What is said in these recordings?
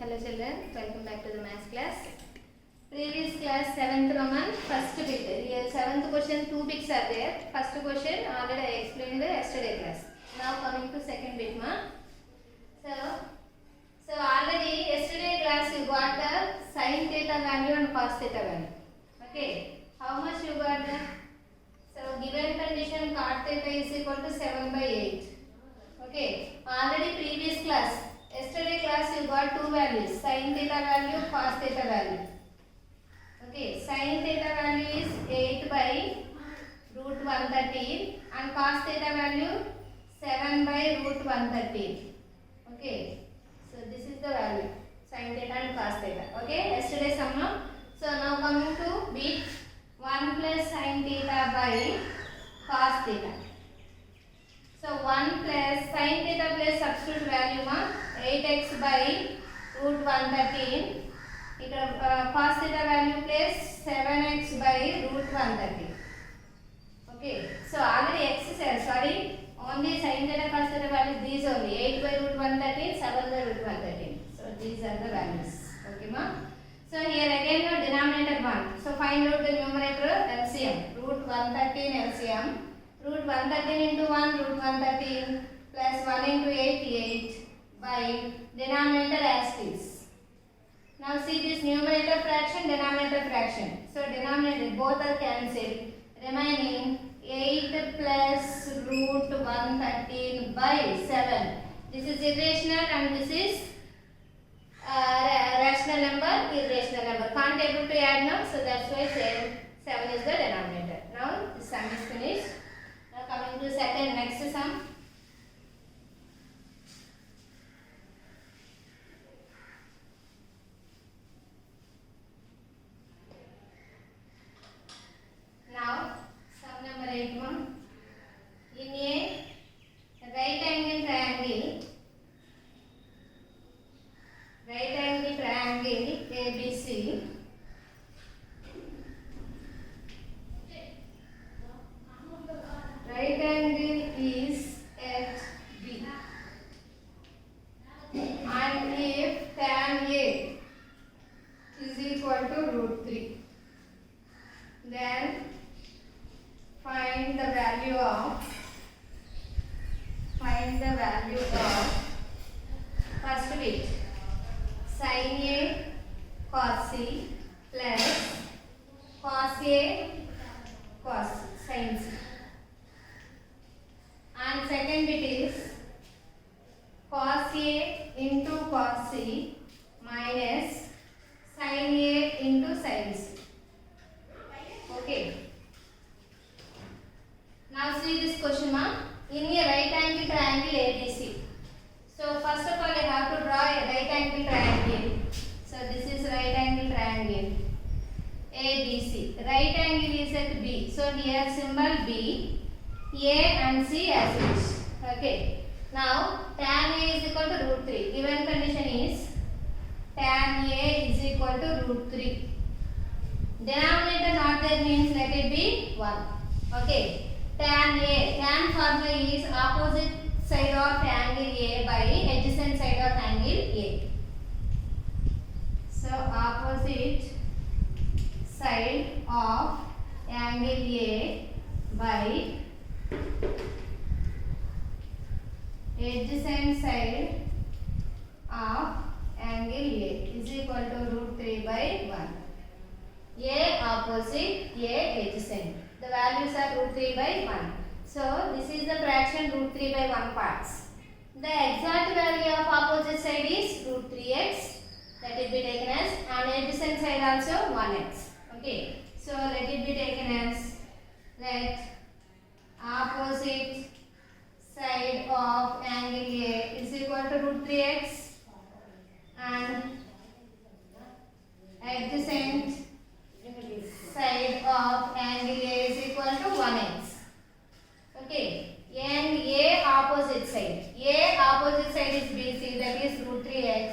Hello children, welcome back to the maths class. Previous class 7th Roman first bit. Here 7th question 2 bits are there. First question already I explained the yesterday class. Now coming to second bit ma. So already yesterday class you got the sin theta value and cos theta value. Okay. How much you got the? So given condition cot theta is equal to 7/8. Okay. Already previous class. Yesterday class you got two values, sin theta value, cos theta value. Okay, sin theta value is 8 by root 113 and cos theta value 7 by root 113. Okay, so this is the value, sin theta and cos theta. Okay, yesterday sum. So now coming to bit 1 plus sin theta by cos theta. So 1 plus sin theta plus substitute value ma 8x by root 113. Cos theta value plus 7x by root 113. Okay. So already x is only sin theta cos theta values these only 8 by root 113, 7 by root 113. So these are the values. Okay ma. So here again your denominator 1. So find out the numerator LCM. Root 113 LCM. Root 113 into 1 root 113 plus 1 into 8 by denominator as is. Now see this numerator fraction, denominator fraction. So denominator both are cancelled. Remaining 8 plus root 113 by 7. This is irrational and this is rational number, irrational number. Can't able to add now, so that's why 7 is the denominator. Now this sum is finished. Now coming to second next sum. Now sum number 8 one. In a right angle triangle ABC, right angle is at B, and if tan A is equal to root 3, then find the value of first bit sin A cos C plus cos A cos sin C, and second bit is cos A into cos C minus sin A into sin C. Okay. Now see this question ma. In a right angle triangle ABC. So first of all I have to draw a right angle triangle. So this is right angle triangle ABC. Right angle is at B. So here symbol B, A and C as it is. Okay. Now tan A is equal to root 3. Given condition is tan A is equal to root 3. Denominator not there means let it be 1. Okay. Tan A, tan formula is opposite side of angle A by adjacent side of angle A. So opposite side of angle A by adjacent side of angle A is equal to root 3 by 1. A opposite, A adjacent. The values are root 3 by 1. So this is the fraction root 3 by 1 parts. The exact value of opposite side is root 3x. Let it be taken as, and adjacent side also 1x. Okay. So let it be taken as, let opposite side of angle A is equal to root 3x and adjacent side of angle A is equal to 1x. Okay, and A opposite side. A opposite side is BC, that is root 3x,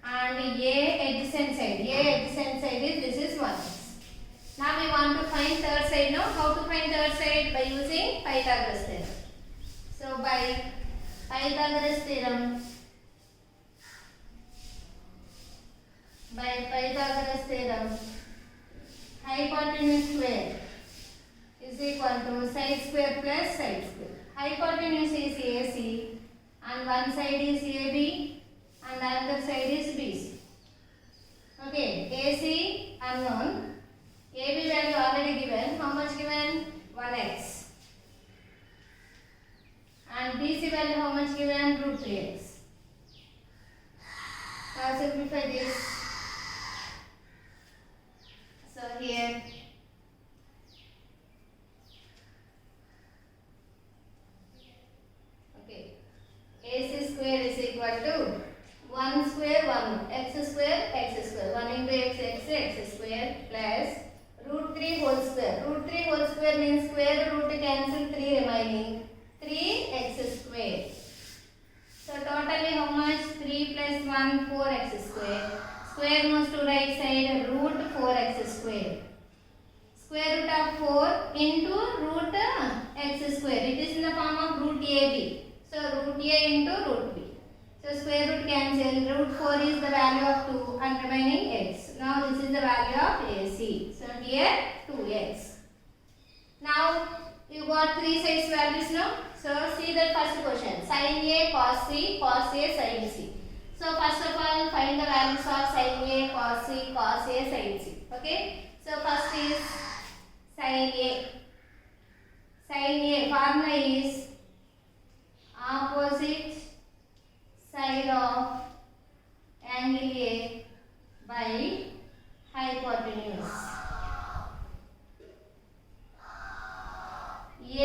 and A adjacent side is this is 1x. Now we want to find third side. Now how to find third side? By using Pythagoras theorem. So by Pythagoras theorem, by Pythagoras theorem, hypotenuse square is equal to side square plus side square. Hypotenuse is AC and one side is AB and the other side is BC. Okay, AC unknown, AB value already given. How much given? 1x. And BC value how much given? Root 3x. Now simplify this. So here okay, AC square is equal to 1 square 1 x square 1 into x square plus root 3 whole square. Root 3 whole square means square root cancel 3 remaining 3x square. So totally how much? 3 plus 1 4x square. Square moves to right side, root 4x square. Square root of 4 into root x square. It is in the form of root AB. So root A into root B. So square root cancel. Root 4 is the value of 2 and remaining x. Now this is the value of AC. So here 2x. Now you got three size values now. So see the first question. Sin A, cos C, cos A, sin C. So first of all find the values of sin A, cos C, cos A, sin C. Okay. So first is sin A. Sin A formula is opposite side of angle A by hypotenuse. A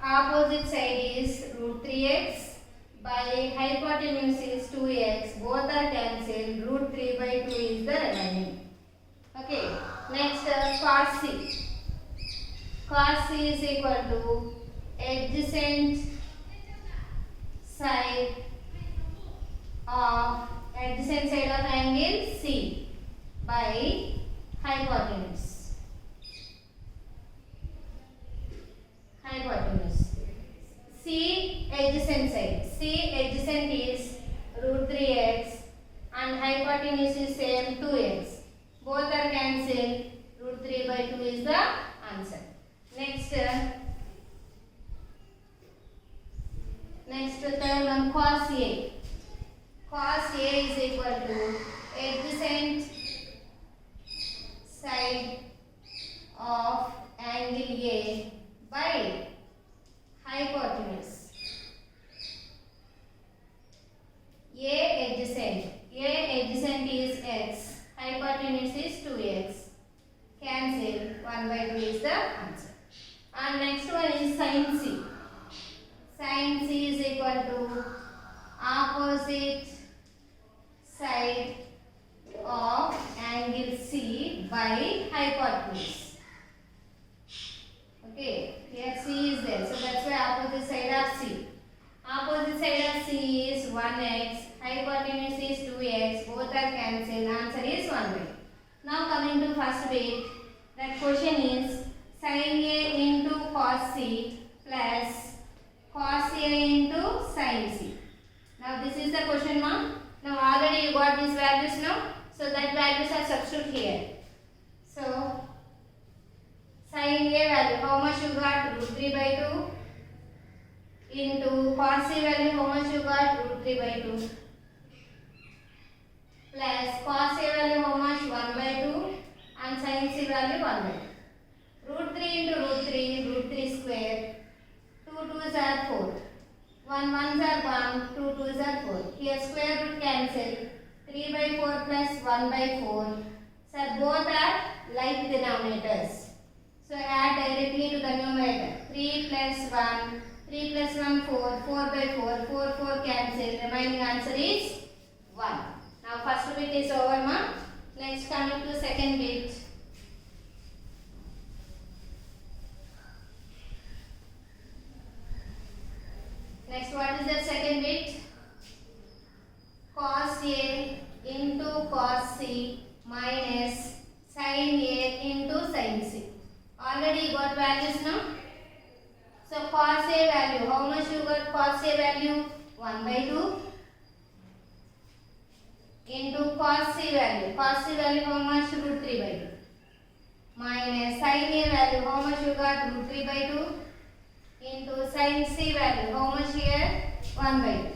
opposite side is root 3x by hypotenuse is 2x. Both are cancelled. Root 3 by 2 is the remaining. Okay. Next cos C. Cos C is equal to adjacent side of angle C by hypotenuse. C adjacent side. C adjacent is root 3x and hypotenuse is same 2x. Both are cancelled. Root 3 by 2 is the answer. Next third one, cos A. Cos A is equal to adjacent side of angle A by hypotenuse. A adjacent is x, hypotenuse is 2x. Cancel, 1 by 2 is the answer. And next one is sin C. Sin C is equal to opposite side of angle C by hypotenuse. Okay, here C is there, so that's why opposite side of C. Opposite side of C is 1x, hypotenuse is 2x, both are cancelled, answer is 1 by 2. Now coming to first bit, that question is sin A into cos C plus cos A into sin C. Now this is the question mark. Now already you got these values now, so that values are substitute here. So sin A value, how much you got? Root 3 by 2 into cos A value, how much you got? Root 3 by 2 plus cos A value, how much? 1 by 2 and sin C value 1 by 2. Root 3 into root 3 square. 2 2s are 4. 1 1s are 1, 2 2s are 4. Here square root cancel. 3 by 4 plus 1 by 4. So both are like denominators. So add directly to the numerator. 3 plus 1, 3 plus 1 4, 4 by 4, 4 4 cancel. Remaining answer is 1. Now first bit is over, ma. Next coming to second bit. Next, what is the second bit? Cos A into cos C minus sin A into sin C. Already you got values now. So cos A value, how much you got? Cos A value 1 by 2 into cos C value. Cos C value how much? Root 3 by 2. Minus sin A value how much you got? Root 3 by 2 into sin C value how much here? 1 by 2.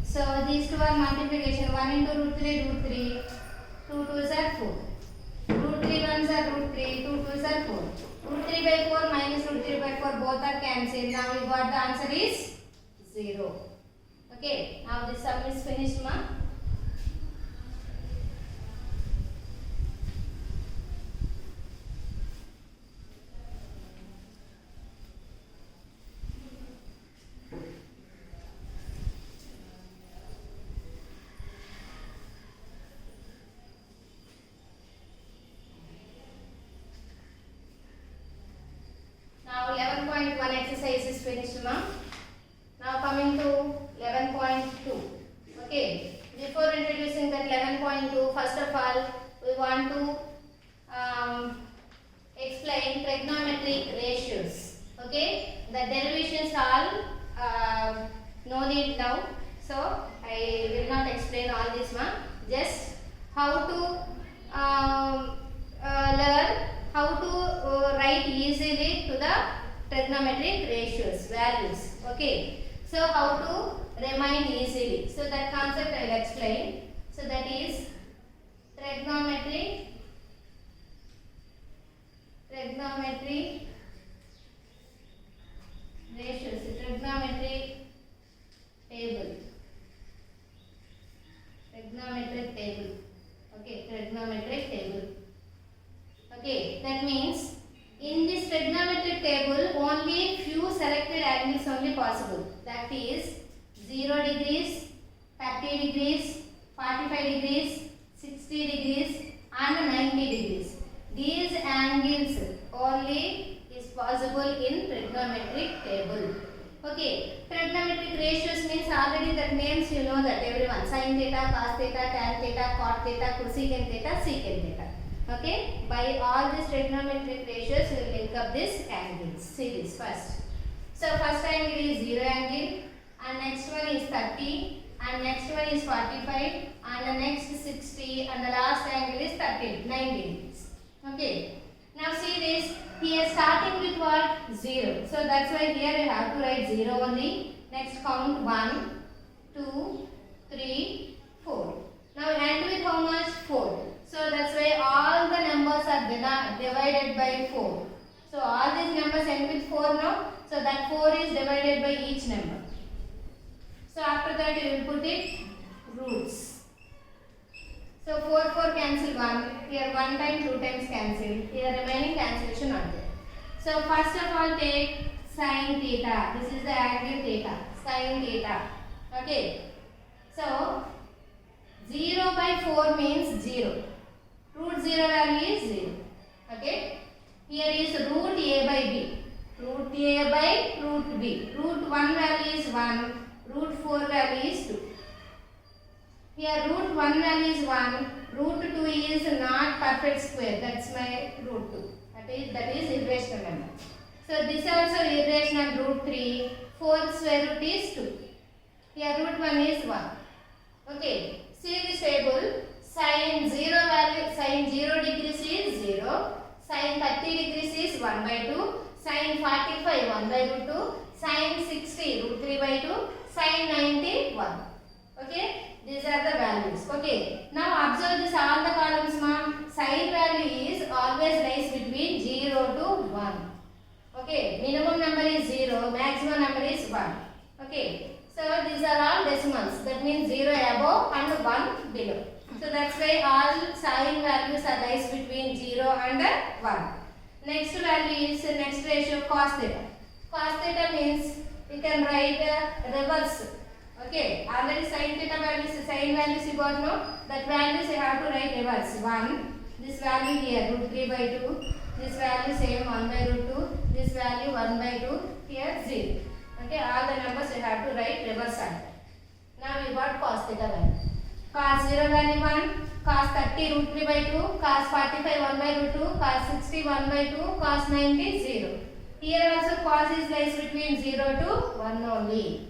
So these two are multiplication. 1 into root 3, root 3. 2 2s are 4. Root 3 1s are root 3. 2 2s are 4. Root 3 by 4 minus root 3 by 4 both are cancelled. Now we got the answer is 0. Okay. Now this sum is finished, ma. Now 11.1 exercise is finished, ma. Now coming to 11.2. Okay. Before introducing that 11.2, first of all, we want to explain trigonometric ratios. Okay. The derivations all no need now. So I will not explain all this, ma. Just how to learn how to write easily to the trigonometric ratios values. Okay, so how to remind easily, so that concept I will explain. So that is trigonometric ratios, trigonometric table, okay, trigonometric table. Okay, that means in this trigonometric table only few selected angles only possible. That is 0 degrees, 30 degrees, 45 degrees, 60 degrees and 90 degrees. These angles only is possible in trigonometric table. Okay, trigonometric ratios means already that names you know that everyone. Sin theta, cos theta, tan theta, cot theta, cosecant theta, secant theta. Okay, by all these trigonometric ratios we will link up this angles. See this first. So first angle is 0 angle, and next one is 30, and next one is 45, and the next 60, and the last angle is 30, 90 degrees. Okay. Now see this, here starting with what? 0. So that's why here you have to write 0 only. Next count 1, 2, 3, 4. Now end with how much? 4. So that's why all the numbers are divided by 4. So all these numbers end with 4 now. So that 4 is divided by each number. So after that you will put it roots. So 4 4 cancel 1. Here 1 time 2 times cancel. Here remaining cancellation not there. So first of all take sin theta. This is the angle theta. Sin theta. Okay. So 0 by 4 means 0. Root 0 value is 0. Okay. Here is root a by b. Root a by root b. Root 1 value is 1. Root 4 value is 2. Here root 1 value is 1. Root 2 is not perfect square. That's my root 2. That is irrational number. So this also irrational root 3. 4th square root is 2. Here root 1 is 1. Okay. See this table. Sin 0 value, sin 0 degrees is 0. Sin 30 degrees is 1 by 2. Sin 45 1 by root 2. Sin 60 root 3 by 2. Sin 90 1. Okay. These are the values. Okay. Now observe this all the columns, ma'am. Sin value is always lies between 0 to 1. Okay. Minimum number is 0. Maximum number is 1. Okay. So these are all decimals. That means 0 above and 1 below. So that's why all sin values are lies between 0 and 1. Next value is next ratio cos theta. Cos theta means we can write reverse. Okay, already sin theta values, sin values you got no? That values you have to write reverse. 1, this value here root 3 by 2, this value same 1 by root 2, this value 1 by 2, here 0. Okay, all the numbers you have to write reverse order. Now we got cos theta value. Cos 0 value 1, cos 30 root 3 by 2, cos 45 1 by root 2, cos 60 1 by 2, cos 90 0. Here also cos is lies between 0 to 1 only.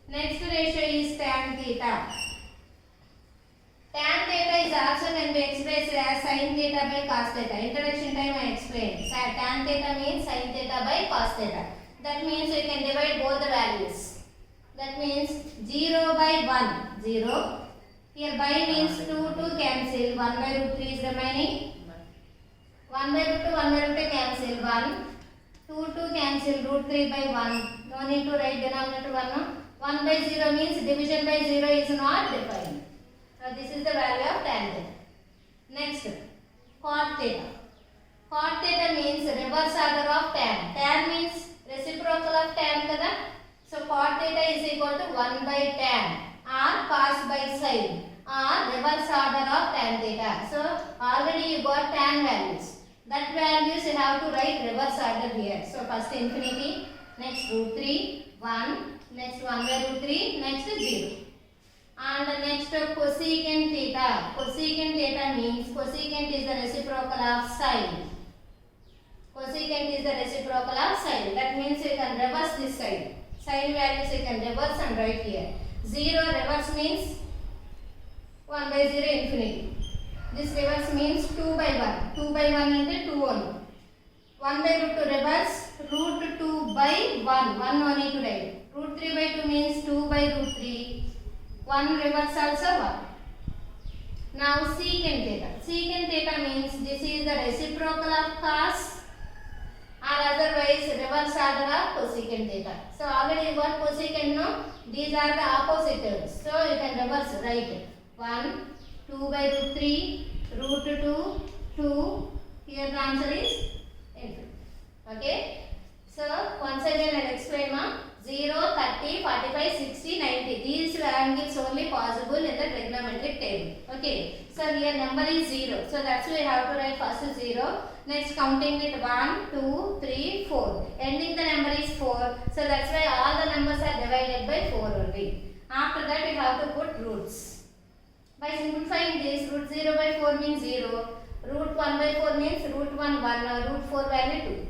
Next ratio is tan theta. can be expressed as sin theta by cos theta. Introduction time I explained. Tan theta means sin theta by cos theta. That means we can divide both the values. That means 0 by 1, 0. Here by means 2 cancel. 1 by root 3 is remaining. 1 by root 2, 1 by root 2 cancel. 1. 2 cancel. Root 3 by 1. No need to write denominator 1. No? 1 by 0 means division by 0 is not defined. So this is the value of tan theta. Next, cot theta. Cot theta means reverse order of tan. Tan means reciprocal of tan kada. So cot theta is equal to 1 by tan or cos by sin or reverse order of tan theta. So already you got tan values. That values you have to write reverse order here. So first infinity, next root 3, 1, next 1 by root 3, next 0. And next cosecant theta. Cosecant theta means cosecant is the reciprocal of sin. Cosecant is the reciprocal of sin. That means you can reverse this side. Sin values you can reverse and write here. 0 reverse means 1 by 0 infinity. This reverse means 2 by 1. 2 by 1 into 2 only. 1 by root 2 reverse. Root 2 by 1. 1 no need to write. Root 3 by 2 means 2 by root 3. 1 reverse also 1. Now secant theta. Secant theta means this is the reciprocal of cos or otherwise reverse order of cosecant theta. So already you got cosecant now. These are the opposite terms. So you can reverse write 1, 2 by root 3, root 2, 2. Here the answer is infinite. Okay. So once again I will explain ma. 0, 30, 45, 60, 90. These angles only possible in the trigonometric table. Okay. So here number is 0. So that's why we have to write first 0. Next counting with 1, 2, 3, 4. Ending the number is 4. So that's why all the numbers are divided by 4 only. After that we have to put roots. By simplifying this, root 0 by 4 means 0. Root 1 by 4 means root 1 1. Root 4 value 2.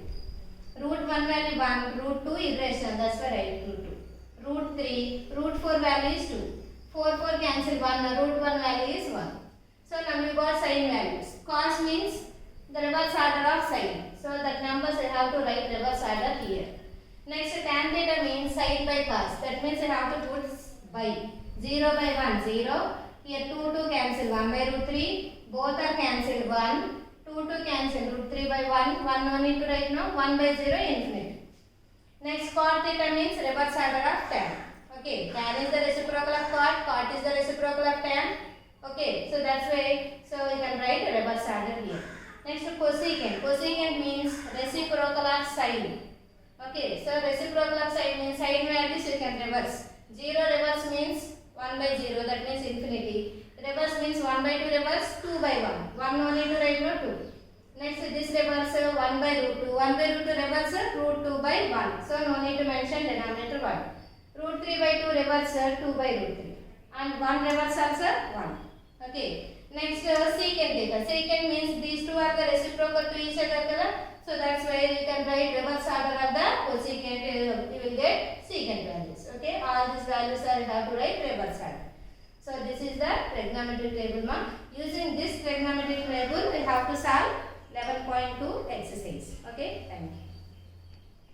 Root 1 value 1, root 2 irrational, that's why I write root 2. Root 3, root 4 value is 2. 4 cancel 1, root 1 value is 1. So now we got sin values. Cos means the reverse order of sin. So that numbers I have to write reverse order here. Next tan theta means sin by cos. That means I have to put by. 0 by 1, 0. Here 2 cancel 1 by root 3. Both are cancelled 1. 2 cancel root 3 by 1. 1 no need to write now. 1 by 0 infinity. Next cot theta means reverse order of tan. Okay. Tan is the reciprocal of cot. Cot is the reciprocal of tan. Okay. So that's why. So you can write reverse order here. Next cosecant. Cosecant means reciprocal of sin. Okay. So reciprocal of sin means sin values you can reverse. 0 reverse means 1 by 0. That means infinity. Reverse means 1 by 2 reverse 2 by 1. 1 no need to write no 2. Next this reverse 1 by root 2. 1 by root 2 reverse root 2 by 1. So no need to mention denominator 1. Root 3 by 2 reverse 2 by root 3. And 1 reverse also 1. Okay. Next secant theta. Secant means these two are the reciprocal to each other. So that's why you can write reverse order of the cosecant. You will get secant values. Okay. All these values are you have to write reverse order. So this is the trigonometric table ma. Using this trigonometric table we have to solve 11.2 exercise. Okay, thank you.